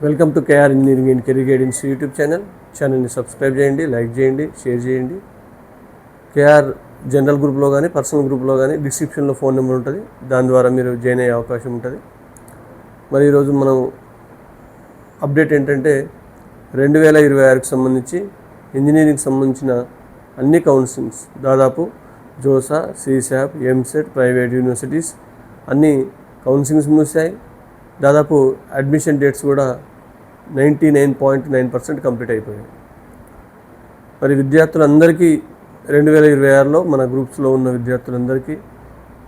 Welcome to KR engineering and career guidance YouTube ఛానల్ని subscribe చేయండి, like చేయండి, share చేయండి. కేఆర్ జనరల్ గ్రూప్లో కానీ పర్సనల్ గ్రూప్లో కానీ డిస్క్రిప్షన్లో ఫోన్ నెంబర్ ఉంటుంది, దాని ద్వారా మీరు జాయిన్ అయ్యే అవకాశం ఉంటుంది. మరి ఈరోజు మనం అప్డేట్ ఏంటంటే 2026కి సంబంధించి ఇంజనీరింగ్కి సంబంధించిన అన్ని కౌన్సిలింగ్స్ దాదాపు జోసా, సిశాప్, ఎంసెట్, ప్రైవేట్ యూనివర్సిటీస్ అన్ని కౌన్సిలింగ్స్ ముగిశాయి. దాదాపు అడ్మిషన్ డేట్స్ కూడా 99.9% కంప్లీట్ అయిపోయాయి. మరి విద్యార్థులందరికీ 2026లో మన గ్రూప్స్లో ఉన్న విద్యార్థులందరికీ,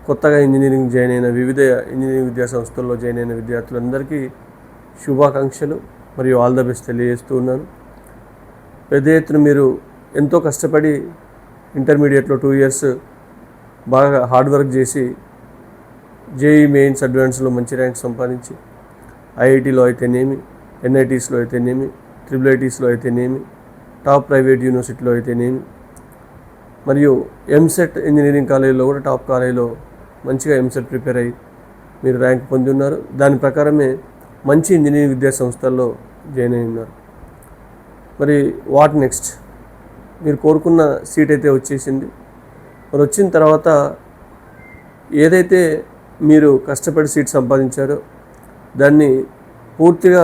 కొత్తగా ఇంజనీరింగ్ జాయిన్ అయిన వివిధ ఇంజనీరింగ్ విద్యా సంస్థల్లో జాయిన్ అయిన విద్యార్థులందరికీ శుభాకాంక్షలు మరియు ఆల్ ద బెస్ట్ తెలియజేస్తూ ఉన్నాను. పెద్ద ఎత్తున మీరు ఎంతో కష్టపడి ఇంటర్మీడియట్లో 2 years బాగా హార్డ్ వర్క్ చేసి జేఈ మెయిన్స్ అడ్వాన్స్లో మంచి ర్యాంక్ సంపాదించి ఐఐటీలో అయితేనేమి, ఎన్ఐటీస్లో అయితేనేమి, ట్రిపుల్ అయితేనేమి, టాప్ ప్రైవేట్ యూనివర్సిటీలో అయితేనేమి, మరియు ఎంసెట్ ఇంజనీరింగ్ కాలేజీలో కూడా టాప్ కాలేజీలో మంచిగా ఎంసెట్ ప్రిపేర్ అయ్యి మీరు ర్యాంక్ పొంది ఉన్నారు. దాని ప్రకారమే మంచి ఇంజనీరింగ్ విద్యా సంస్థల్లో జాయిన్ అయి ఉన్నారు. మరి వాట్ నెక్స్ట్? మీరు కోరుకున్న సీట్ అయితే వచ్చేసింది. మరి వచ్చిన తర్వాత ఏదైతే మీరు కష్టపడి సీట్ సంపాదించారో దాన్ని పూర్తిగా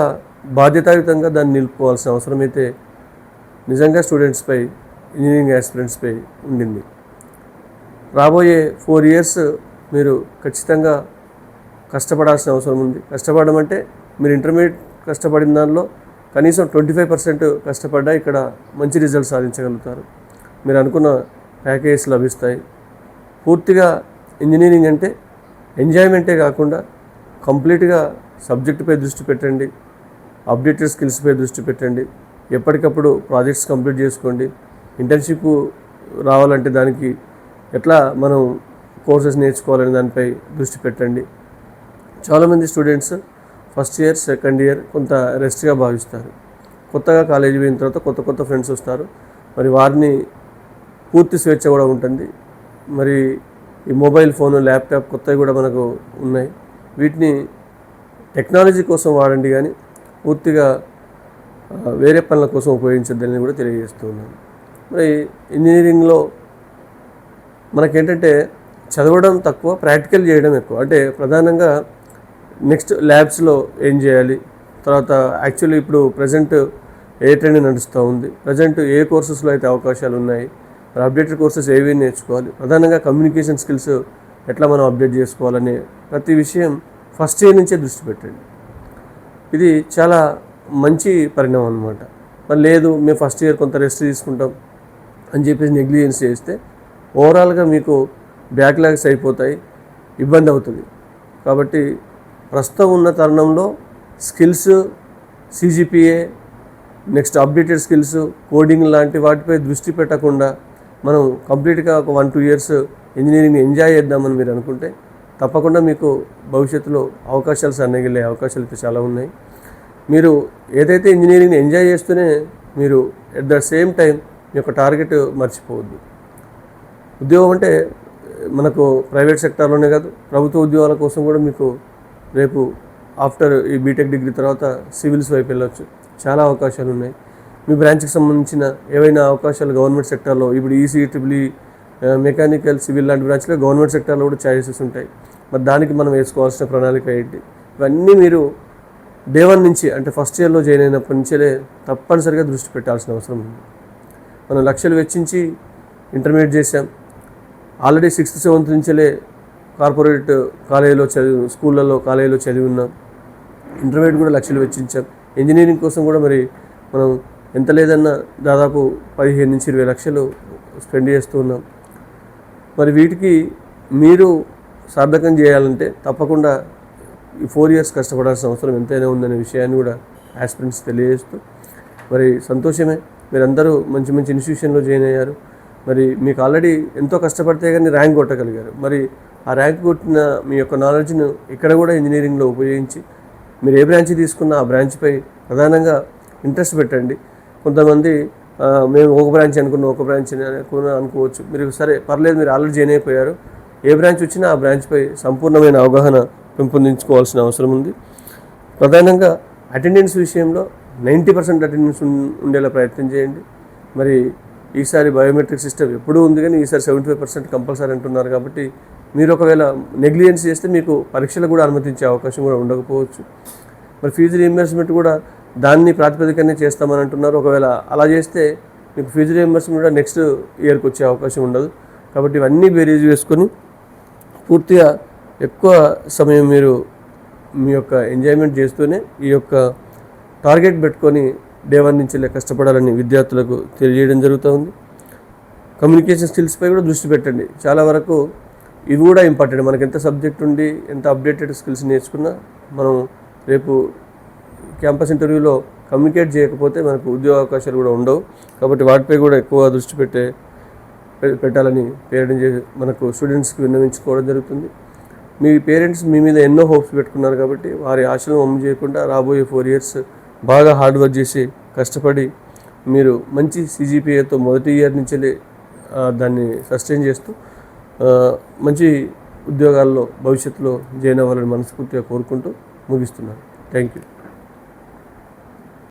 బాధ్యతాయుతంగా దాన్ని నిలుపుకోవాల్సిన అవసరం అయితే నిజంగా స్టూడెంట్స్పై, ఇంజనీరింగ్ యాస్పిరెంట్స్పై ఉండింది. రాబోయే 4 years మీరు ఖచ్చితంగా కష్టపడాల్సిన అవసరం ఉంది. కష్టపడడం అంటే మీరు ఇంటర్మీడియట్ కష్టపడిన దానిలో కనీసం 25% కష్టపడ్డా ఇక్కడ మంచి రిజల్ట్ సాధించగలుగుతారు. మీరు అనుకున్న ప్యాకేజెస్ లభిస్తాయి. పూర్తిగా ఇంజనీరింగ్ అంటే ఎంజాయ్మెంటే కాకుండా కంప్లీట్గా సబ్జెక్టుపై దృష్టి పెట్టండి, అప్డేటెడ్ స్కిల్స్పై దృష్టి పెట్టండి, ఎప్పటికప్పుడు ప్రాజెక్ట్స్ కంప్లీట్ చేసుకోండి. ఇంటర్న్షిప్ రావాలంటే దానికి ఎట్లా మనం కోర్సెస్ నేర్చుకోవాలని దానిపై దృష్టి పెట్టండి. చాలామంది students first year, second year కొంత రెస్ట్గా భావిస్తారు. కొత్తగా కాలేజీ పోయిన తర్వాత కొత్త ఫ్రెండ్స్ వస్తారు. మరి వారిని పూర్తి స్వేచ్ఛ కూడా ఉంటుంది. మరి ఈ మొబైల్ ఫోను, ల్యాప్టాప్ కొత్తవి కూడా మనకు ఉన్నాయి. వీటిని టెక్నాలజీ కోసం వాడండి, కానీ పూర్తిగా వేరే పనుల కోసం ఉపయోగించద్దని కూడా తెలియజేస్తూ ఉన్నాను. మరి ఇంజనీరింగ్లో మనకేంటంటే చదవడం తక్కువ, ప్రాక్టికల్ చేయడం ఎక్కువ. అంటే ప్రధానంగా నెక్స్ట్ ల్యాబ్స్లో ఏం చేయాలి, తర్వాత యాక్చువల్లీ ఇప్పుడు ప్రజెంట్ ఏ ట్రెండ్ నడుస్తూ ఉంది, ప్రజెంట్ ఏ కోర్సెస్లో అయితే అవకాశాలు ఉన్నాయి, మరి అప్డేటెడ్ కోర్సెస్ ఏవి నేర్చుకోవాలి, ప్రధానంగా కమ్యూనికేషన్ స్కిల్స్ ఎట్లా మనం అప్డేట్ చేసుకోవాలనే ప్రతి విషయం ఫస్ట్ ఇయర్ నుంచే దృష్టి పెట్టండి. ఇది చాలా మంచి పరిణామం అన్నమాట. మరి లేదు మేము ఫస్ట్ ఇయర్ కొంత రెస్ట్ తీసుకుంటాం అని చెప్పేసి నెగ్లిజెన్స్ చేస్తే ఓవరాల్గా మీకు బ్యాక్లాగ్స్ అయిపోతాయి, ఇబ్బంది అవుతుంది. కాబట్టి ప్రస్తుతం ఉన్న తరుణంలో skills, CGPA, next updated skills, coding లాంటి వాటిపై దృష్టి పెట్టకుండా మనం కంప్లీట్గా ఒక 1-2 years ఇంజనీరింగ్ని ఎంజాయ్ చేద్దామని మీరు అనుకుంటే తప్పకుండా మీకు భవిష్యత్తులో అవకాశాలు సన్నగిల్లే అవకాశాలు అయితే చాలా ఉన్నాయి. మీరు ఏదైతే ఇంజనీరింగ్ని ఎంజాయ్ చేస్తూనే మీరు ఎట్ ద సేమ్ టైం మీ యొక్క టార్గెట్ మర్చిపోవద్దు. ఉద్యోగం అంటే మనకు ప్రైవేట్ సెక్టార్లోనే కాదు, ప్రభుత్వ ఉద్యోగాల కోసం కూడా మీకు రేపు ఆఫ్టర్ ఈ బీటెక్ డిగ్రీ తర్వాత సివిల్స్ వైపు వెళ్ళొచ్చు. చాలా అవకాశాలు ఉన్నాయి. మీ బ్రాంచ్కి సంబంధించిన ఏవైనా అవకాశాలు గవర్నమెంట్ సెక్టార్లో, ఇప్పుడు ఈసీ, ట్రిపుల్, మెకానికల్, సివిల్ లాంటి బ్రాంచ్లో గవర్నమెంట్ సెక్టార్లో కూడా ఛాయిసెస్ ఉంటాయి. మరి దానికి మనం వేసుకోవాల్సిన ప్రణాళిక ఏంటి, ఇవన్నీ మీరు డే 1 నుంచి అంటే ఫస్ట్ ఇయర్లో జాయిన్ అయినప్పటి నుంచే తప్పనిసరిగా దృష్టి పెట్టాల్సిన అవసరం ఉంది. మనం లక్షలు వెచ్చించి ఇంటర్మీడియట్ చేసాం, ఆల్రెడీ 6th, 7th నుంచే కార్పొరేట్ కాలేజీలో స్కూళ్ళల్లో కాలేజీలో చదివి ఉన్నాం. ఇంటర్మీడియట్ కూడా లక్షలు వెచ్చించాం. ఇంజనీరింగ్ కోసం కూడా మరి మనం ఎంత లేదన్నా దాదాపు 15-20 లక్షలు స్పెండ్ చేస్తూ ఉన్నాం. మరి వీటికి మీరు సార్థకం చేయాలంటే తప్పకుండా ఈ 4 years కష్టపడాల్సిన అవసరం ఎంతైనా ఉందనే విషయాన్ని కూడా యాస్పిరెంట్స్ తెలియజేస్తూ, మరి సంతోషమే మీరందరూ మంచి ఇన్స్టిట్యూషన్లో జాయిన్ అయ్యారు. మరి మీకు ఆల్రెడీ ఎంతో కష్టపడితే కానీ ర్యాంక్ కొట్టగలిగారు. మరి ఆ ర్యాంక్ కొట్టిన మీ యొక్క నాలెడ్జ్ను ఇక్కడ కూడా ఇంజనీరింగ్లో ఉపయోగించి మీరు ఏ బ్రాంచ్ తీసుకున్నా ఆ బ్రాంచ్పై ప్రధానంగా ఇంట్రెస్ట్ పెట్టండి. కొంతమంది మేము ఒక బ్రాంచ్ ఒక బ్రాంచ్ అనుకోవచ్చు. మీరు సరే పర్లేదు, మీరు ఆల్రెడీ జాయిన్ అయిపోయారు, ఏ బ్రాంచ్ వచ్చినా ఆ బ్రాంచ్పై సంపూర్ణమైన అవగాహన పెంపొందించుకోవాల్సిన అవసరం ఉంది. ప్రధానంగా అటెండెన్స్ విషయంలో 90% అటెండెన్స్ ఉండేలా ప్రయత్నం చేయండి. మరి ఈసారి బయోమెట్రిక్ సిస్టమ్ ఎప్పుడూ ఉంది, కానీ ఈసారి 75% కంపల్సరీ అంటున్నారు. కాబట్టి మీరు ఒకవేళ నెగ్లిజెన్స్ చేస్తే మీకు పరీక్షలు కూడా అనుమతించే అవకాశం కూడా ఉండకపోవచ్చు. మరి ఫీజు రీయింబర్స్మెంట్ కూడా దాన్ని ప్రాతిపదికనే చేస్తామని అంటున్నారు. ఒకవేళ అలా చేస్తే మీకు ఫీజు రీయింబర్స్మెంట్ కూడా నెక్స్ట్ ఇయర్కి వచ్చే అవకాశం ఉండదు. కాబట్టి ఇవన్నీ బేరీజ్ వేసుకొని పూర్తిగా ఎక్కువ సమయం మీరు మీ యొక్క ఎంజాయ్మెంట్ చేస్తూనే ఈ యొక్క టార్గెట్ పెట్టుకొని డే 1 నుంచి కష్టపడాలని విద్యార్థులకు తెలియజేయడం జరుగుతుంది. కమ్యూనికేషన్ స్కిల్స్పై కూడా దృష్టి పెట్టండి. చాలా వరకు ఇవి కూడా ఇంపార్టెంట్. మనకి ఎంత సబ్జెక్ట్ ఉండి ఎంత అప్డేటెడ్ స్కిల్స్ నేర్చుకున్నా మనం రేపు క్యాంపస్ ఇంటర్వ్యూలో కమ్యూనికేట్ చేయకపోతే మనకు ఉద్యోగ అవకాశాలు కూడా ఉండవు. కాబట్టి వాటిపై కూడా ఎక్కువ దృష్టి పెట్టాలని మనకు స్టూడెంట్స్కి విన్నవించుకోవడం జరుగుతుంది. మీ పేరెంట్స్ మీ మీద ఎన్నో హోప్స్ పెట్టుకున్నారు. కాబట్టి వారి ఆశలను వమ్ము చేయకుండా రాబోయే 4 years బాగా హార్డ్ వర్క్ చేసి కష్టపడి మీరు మంచి CGPAతో మొదటి ఇయర్ నుంచే దాన్ని సస్టైన్ చేస్తూ మంచి ఉద్యోగాల్లో భవిష్యత్తులో జాయిన్ అవ్వాలని మనస్ఫూర్తిగా కోరుకుంటూ ముగిస్తున్నాను. Thank you.